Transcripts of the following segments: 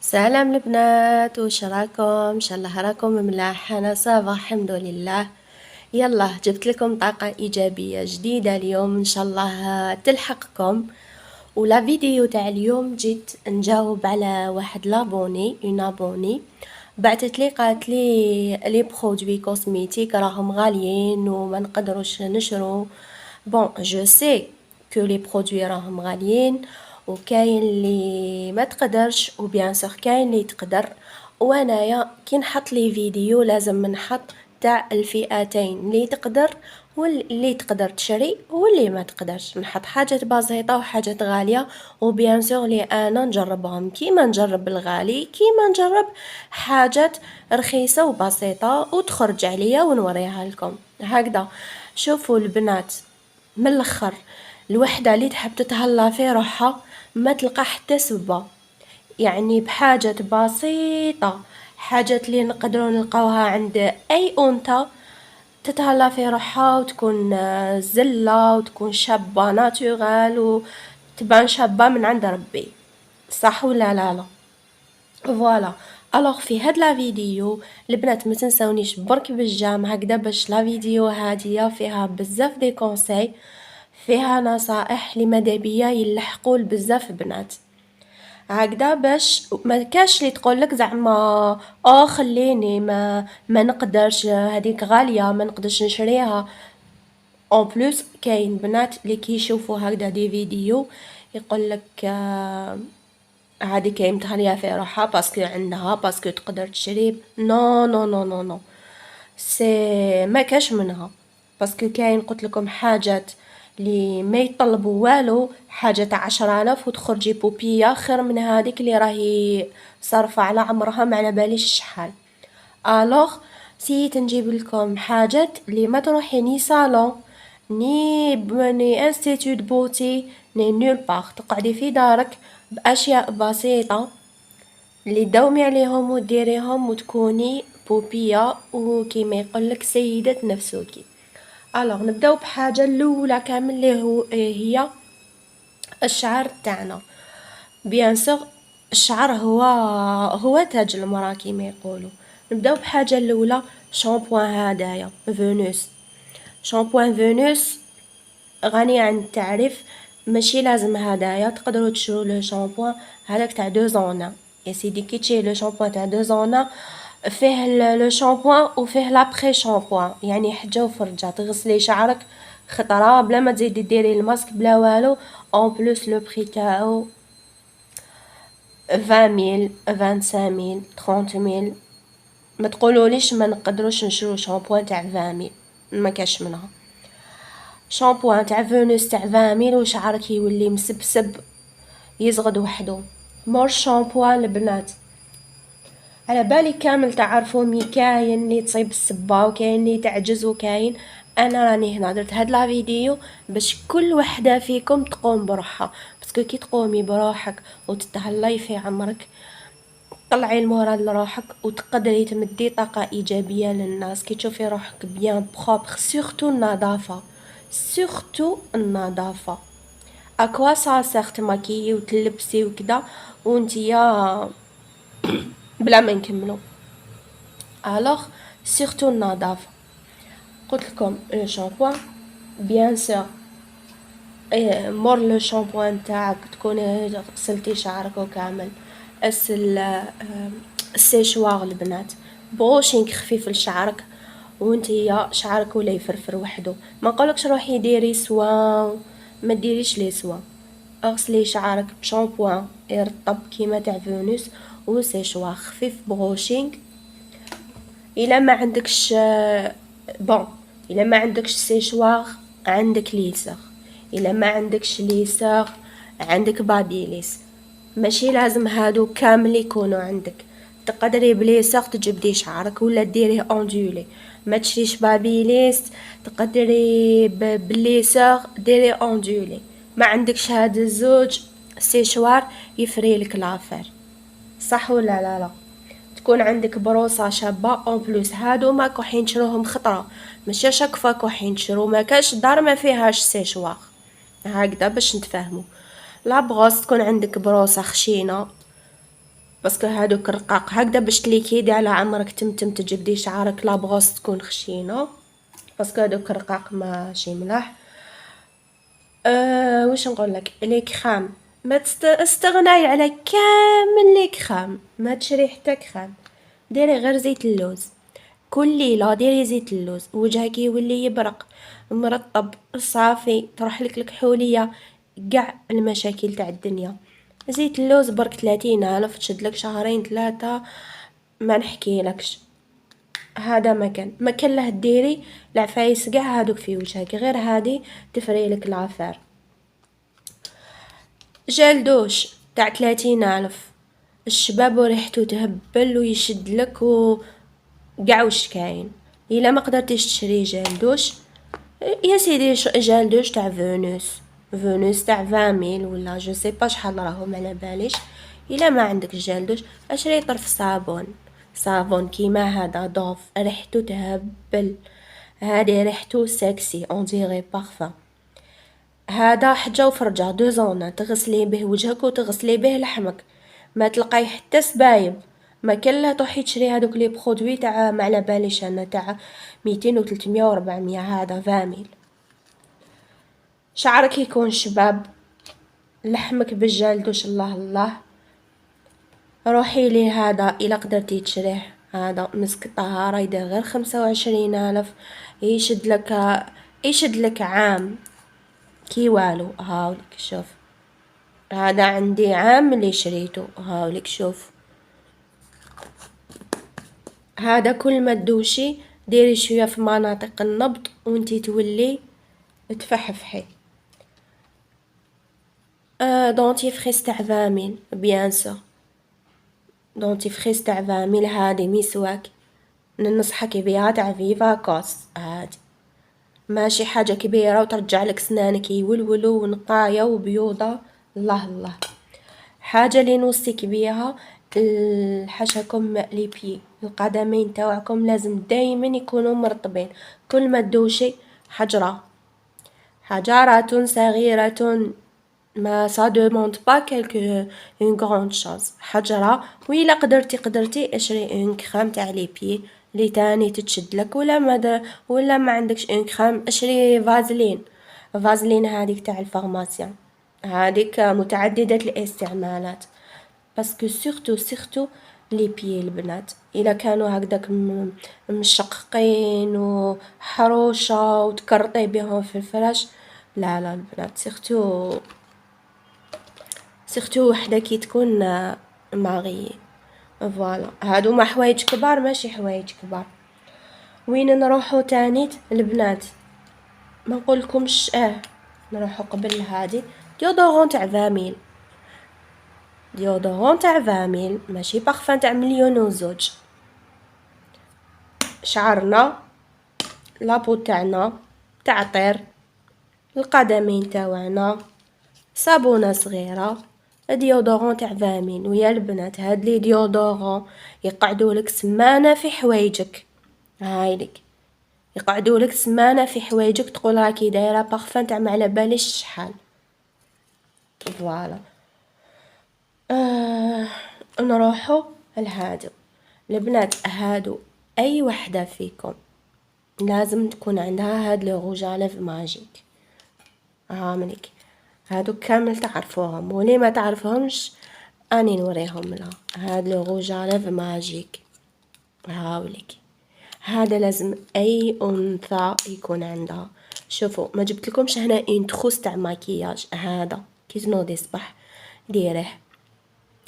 سلام البنات، واش راكم؟ ان شاء الله راكم ملاح. انا صافا الحمد لله. يلا جبت لكم طاقة ايجابية جديدة اليوم ان شاء الله تلحقكم. ولا فيديو تاع اليوم جيت نجاوب على واحد لابوني اون ابوني بعثت لي قالت لي برودوي كوزميتيك راهم غاليين وما نقدروش نشرو. بون جو سي كو لي برودوي راهم غاليين، وكاين اللي ما تقدرش وبيان سور كاين اللي تقدر. وانايا كي نحط لي فيديو لازم نحط تاع الفئتين، اللي تقدر واللي تقدر تشري واللي ما تقدرش. نحط حاجات بسيطه وحاجات غاليه، وبيان سور لي انا نجربهم كيما نجرب الغالي كيما نجرب حاجات رخيصه وبسيطه وتخرج عليا ونوريها لكم هكذا. شوفوا البنات، من الاخر الوحده اللي تحب تتهلا في روحها ما تلقى حتى سبه، يعني بحاجات بسيطه، حاجات اللي نقدروا نلقاوها عند اي انثى تتهلا في روحها وتكون زله وتكون شابه ناتورال وتبان شابه من عند ربي. صح ولا لا؟ فوالا. الوغ في هاد لا فيديو البنات ما تنساونيش برك بالجام هكذا، باش لا فيديو هادية فيها بزاف دي كونساي، فيها نصائح اللي ماذا بيا يلحقوا لبزاف بنات هكذا، باش ما كاش اللي تقولك زعما خليني ما نقدرش هذيك غاليه ما نقدرش نشريها. اون بلوس كاين بنات اللي كيشوفوا هكذا دي فيديو يقولك هادي كاين متهنيه في روحها باسكو عندها باسكو تقدر تشري. نو نو نو نو نو، سي ما كاش منها. باسكو كاين قلت لكم حاجات اللي ما يطلبوا والو، حاجه تاع 10,000 وتخرجي بوبيه خير من هذيك اللي راهي صارفه على عمرها ما على باليش شحال. الوغ سيت نجيب لكم حاجات اللي ما تروحي ني صالون ني انستيتوت بوتي ني نول باغ، تقعدي في دارك باشياء بسيطه اللي تداومي عليهم وديريهم وتكوني بوبيه وكيما يقولك سيده نفسك. الوغ نبداو بحاجه الاولى كامل اللي هي الشعر تاعنا. بيان سور الشعر هو تاج المراه كيما يقولوا. نبداو بحاجه الاولى، شامبوان هدايا فينوس. شامبوان فينوس غني عن التعريف، ماشي لازم هدايا، تقدروا تشرو لو شامبوان هذاك تاع دو زونا. يا سيدي كي تشري لو شامبوان تاع دو زونا فيه لو شامبوان وفيه لابخي شامبوان، يعني حجه وفرجه تغسلي شعرك خطره بلا ما تزيدي ديري الماسك بلا والو. اون بلوس لو بري تاعو 20,000 25,000 30,000. ما تقولوليش ما نقدروش نشرو شامبوان تاع 20,000، ما كاش منها. شامبوان تاع فينوس تاع 20,000 وشعرك يولي مسبسب يزغد وحدو. مور شامبوان البنات على بالي كامل تعرفوا مي كاين اللي تصيب السبه وكاين اللي تعجز وكاين. انا راني هنا درت هاد لا فيديو باش كل وحده فيكم تقوم بروحها، باسكو كي تقومي بروحك وتتهلاي في عمرك طلعي المورال لروحك وتقدري تمدي طاقه ايجابيه للناس. كي تشوفي روحك بيان بروبر، سورتو النظافه، سورتو النظافه. اكوا سا سيغ تماكيي وتلبسي وكذا وانتيا بلا ما نكملو. الوغ سورتو النظافه. قلت لكم لو شامبوان بيان سور مور لو شامبوان تاعك تكوني غسلتي شعرك وكامل السيشوار البنات، بروشينغ خفيف لشعرك وانتي شعرك ولا يفرفر وحده. ما نقولكش روحي ديري سوا، ما ديريش لي سوا، اغسلي شعرك بشامبوان يرطب كيما تاع فينوس وسيشوار خفيف بروشينغ. الا ما عندكش بون، الا ما عندكش سيشوار عندك ليسر، الا ما عندكش ليسر عندك بابيليس. ماشي لازم هادو كامل يكونوا عندك، تقدري بليسر تجبدي شعرك ولا ديريه اوندولي. ما تشريش بابيليس تقدري بالليسر ديري اوندولي. ما عندكش هاد الزوج سيشوار يفريلك لافير. صح ولا لا؟ تكون عندك بروصه شابه اون بلوس. هادو ما كوحين تشروهم خطره، ماشي شاك فوا كوحين تشرو، ما كاش دار ما فيهاش سيشوار هكذا باش نتفاهموا. لا بروس تكون عندك بروصه خشينه باسكو هادوك الرقاق هكذا باش تليكيدي على عمرك تمتم تجبدي شعرك لابغوس تكون خشينه، باسكو هادوك الرقاق ماشي ملاح. واش نقول لك لي كرام، ما استغناي على كامل لي كرام، ما تشري حتى كرام، ديري غير زيت اللوز. كل ليله ديري زيت اللوز، وجهك يولي يبرق مرطب صافي، تروح لك الكحوليه، قاع المشاكل تاع الدنيا. زيت اللوز برك 30,000 تشد لك شهرين 3، ما نحكي لكش. هذا ما كان له ديري العفايس قاع هادوك في وجهك، غير هادي تفري لك العفار. جال دوش تاع 30,000، الشباب وريحتو تهبل ويشد لك قاع وش كاين. الا ما قدرتيش تشري جال دوش، يا سيدي جال دوش تاع فونوس تاع 20,000 ولا جو سي با شحال راهم على باليش. الا ما عندك جال دوش، اشري طرف صابون كيما هذا دوف، ريحتو تهبل، هادي ريحتو سكسي اون ديغي بارفان. هذا حجة وفرجة دو زونا، تغسلي به وجهك وتغسلي به لحمك، ما تلقاي حتى سبايب. ما كلا تروحي تشري هادوك لي برودوي تاع ما على باليش انا تاع 200 و300 و400، هذا 20,000. شعرك يكون شباب، لحمك بالجلدوش الله الله. روحي لي هذا الا قدرتي تشريه، هذا مسك الطهارة يدير غير 25,000، يشد لك عام كي والو. هاوليك شوف، هذا عندي عام اللي شريته، هاوليك شوف. هذا كل ما تدوشي ديري شويه في مناطق النبض وانتي تولي تفحفحي. دونتيفريس تاع 20,000 بيان سور، دونتيفريس تاع 20,000 هادي مسواك ننصحك بها تاع فيفا كوس، هادي ماشي حاجه كبيره وترجع لك سنانك يولولو ونقايه وبيوضه الله الله. حاجه اللي نوصيك بيها الحشاكم لي بي، القدمين تاوعكم لازم دايما يكونوا مرطبين. كل ما تدوشي حجرة صغيرة، ما سا دوموند با كالكو اون غروند شوز، حجرة. وإلا قدرتي اشري اون كريم تاع لي بي اللي تاني تتشد لك، ولا ما عندكش اون كريم اشري فازلين هذيك تاع الفارماسيان، هذيك متعددة الاستعمالات. باسكو سورتو لي بيي البنات الا كانوا هكذاك مشققين وحروشه وتكرطي بهم في الفراش، لا البنات سورتو وحده كي تكون ماغي. فوالا هادو ما حوايج كبار، ماشي حوايج كبار. وين نروحو تانيت البنات؟ ما نقولكمش نروحو قبل هادي ديودورون تاع 20,000، ديودورون تاع 20,000 ماشي بارفان تاع 1,000,000 و2. شعرنا لابو تاعنا تعطر، القدمين تاوعنا صابونه صغيره، ديودورون تاع 20,000. ويا البنات هاد لي ديودورون يقعدوا لك سمانه في حوايجك، هايلك يقعدوا لك سمانه في حوايجك، تقول راكي دايره بارفان تاع ما على باليش شحال. فوالا نروحو لهادو البنات. هادو اي وحده فيكم لازم تكون عندها هاد لي روج ليف ماجيك، هامليك هادو كامل تعرفوهم، ولي ما تعرفهمش اني نوريهم لها. هاد لي روج ليف ماجيك هاوليك، هذا لازم اي انثى يكون عندها. شوفوا ما جبت لكمش هنا اون تخوس تاع ماكياج، هذا كي تنوضي الصباح ديريه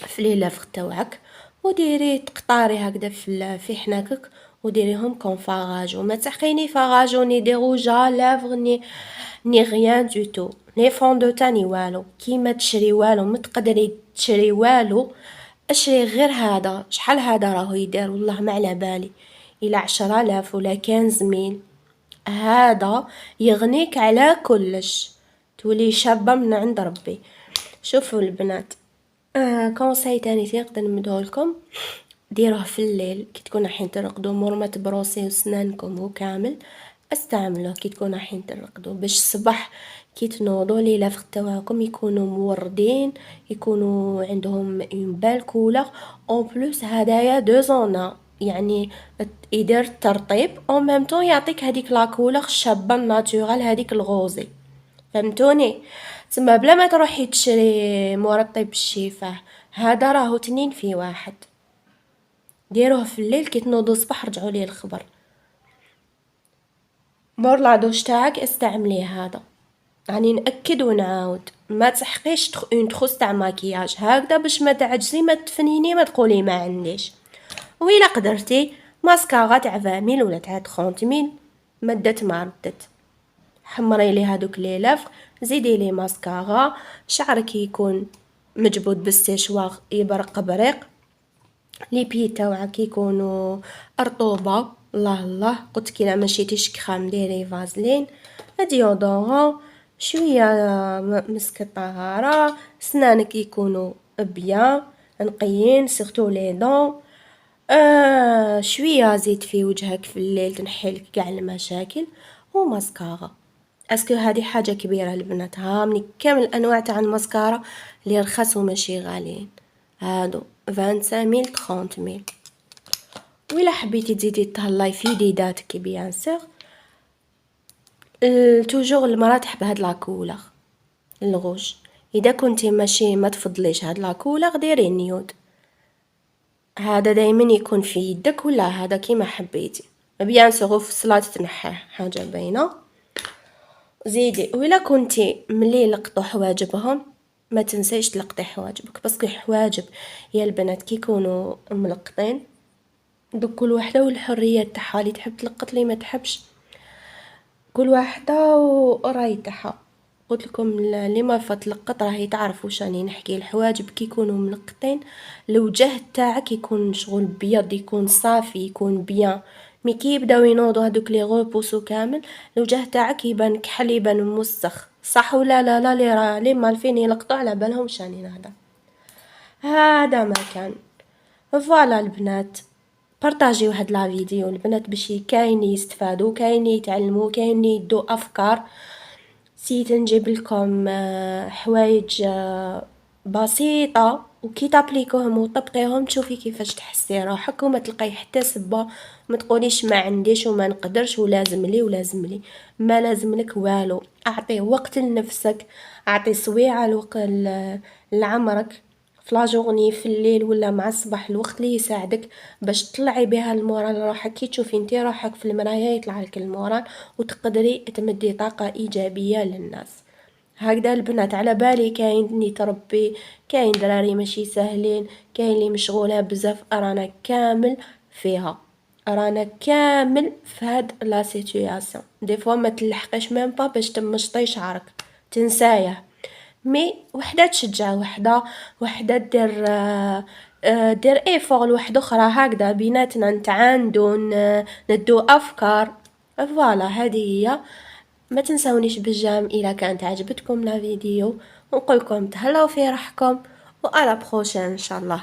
في لي لافغ تاوعك، وديري تقطاري هكذا في حناكك وديريهم كون فاغاجو. ما تحقيني فاغاجو ني دي روجا لافغ ني غيان دو تو، ني فون دو تاني والو. كيما تشري والو ما تقدري تشري والو، اشري غير هذا. شحال هذا راهو يدير والله ما على بالي، الى 10,000 ولا 15,000. هذا يغنيك على كلش، تولي شابة من عند ربي. شوفوا البنات، كونساي تاني نقدر نمدهولكم، ديروه في الليل كي تكونوا رايحين ترقدوا، مور ما تبروسيو سنانكم وكامل. استعملوه كي تكونوا رايحين ترقدوا، باش الصباح كي تنوضوا لي لافغ تاعكم يكونوا موردين، يكونوا عندهم اون بال كولور. اون بلوس هدايا دو زونا، يعني يدير الترطيب او ميم طون يعطيك هذيك لا كولور الشابه الناتورال، هذيك الغوزي، فهمتوني؟ تما بلا ما تروحي تشري مرطب الشفاه، هذا راهو تنين في واحد. ديروه في الليل كي تنوضوا الصباح رجعوا ليه الخبر. مور لا دوش تاعك استعمليه هذا، راني نأكد ونعاود، ما تسحقيش اون تخوص تاع ماكياج هكذا باش ما تعجزي ما تفنيني ما تقولي ما عنديش. وإلا قدرتي ماسكارا تاع 20 ولا تاع 30 مدت ما ردت، حمري لي هادوك لي لافغ، زيدي لي ماسكارا، شعرك يكون مجبود بالسيشواغ يبرق بريق، لي بي تاوعك يكونوا رطوبه، الله الله قلت كي لا مشيتيش كرام ديري فازلين، ديودورون، شويه مسك الطهاره، سنانك يكونوا بيان نقيين سيرتو لي دون، شويه زيت في وجهك في الليل تنحيلك كاع المشاكل، وماسكارا. اسكو هذه حاجه كبيره البنات، هامني كامل الانواع تاع الماسكارا اللي رخص وماشي غاليين، هادو 25 000 30 000. وإلا حبيتي تزيدي تهلاي في ديداتك بيان سور، توجور المرا تحب هاد لا كولور الغوج، اذا كنتي ماشي ما تفضليش هاد لا كولور ديري نيود، هذا دايما يكون في يدك ولا هذا كيما حبيتي، بيان سور في الصلاه تنحيه حاجه باينه. زيدي وإلا كنتي ملي لقطوا حواجبهم ما تنسيش تلقطي حواجبك، باسكو حواجب يا البنات كي يكونوا ملقطين دوك كل وحده والحريه تاعها، اللي تحب تلقط لي ما تحبش، كل واحده وراي تاعها. قلت لكم اللي ما فتلقط راهي تعرف واش راني نحكي. الحواجب كي يكونوا ملقطين الوجه تاعك يكون شغل بيض، يكون صافي، يكون بيان. مي كي يبداو ينوضوا هذوك لي غوبوسو كامل الوجه تاعك يبان كحل، يبان موسخ، صح ولا لا؟ لا لي مالفين يلقطوا على بالهم شاني نهضر. هذا ما كان. فوالا البنات، بارطاجي واحد لا فيديو البنات باش كاين يستفادوا، كاين يتعلموا، كاين يدوا افكار. نسيت نجيب لكم حوايج بسيطه، وكي تابليكوهم وطبقيهم تشوفي كيفاش تحسي روحك وما تلقاي حتى سبه، ما تقوليش ما عنديش وما نقدرش ولازم لي ولازم لي. ما لازم لك والو، اعطي وقت لنفسك، اعطي سويعه الوقت لعمرك في لاجورني، في الليل ولا مع الصباح، الوقت اللي يساعدك باش تطلعي بها المورال لروحك. كي تشوفي انتي روحك في المرايه يطلع لك المورال وتقدري تمدي طاقه ايجابيه للناس. هكذا البنات، على بالي كاين اللي تربي، كاين دراري ماشي سهلين، كاين اللي مشغوله بزاف، رانا كامل فيها، رانا كامل في هاد لا سيتوياسيون. دي فوا ما تلحقيش ميم با باش تمشطي شعرك، تنسايه. مي وحده تشجع وحده، وحده دير دير ايفور لوحده اخرى، هكذا بيناتنا نتعاندو ندو افكار. فوالا هذه هي. ما تنسونيش بالجام اذا كانت عجبتكم لا فيديو، ونقولكم تهلاو في روحكم، وعلى بروشين ان شاء الله.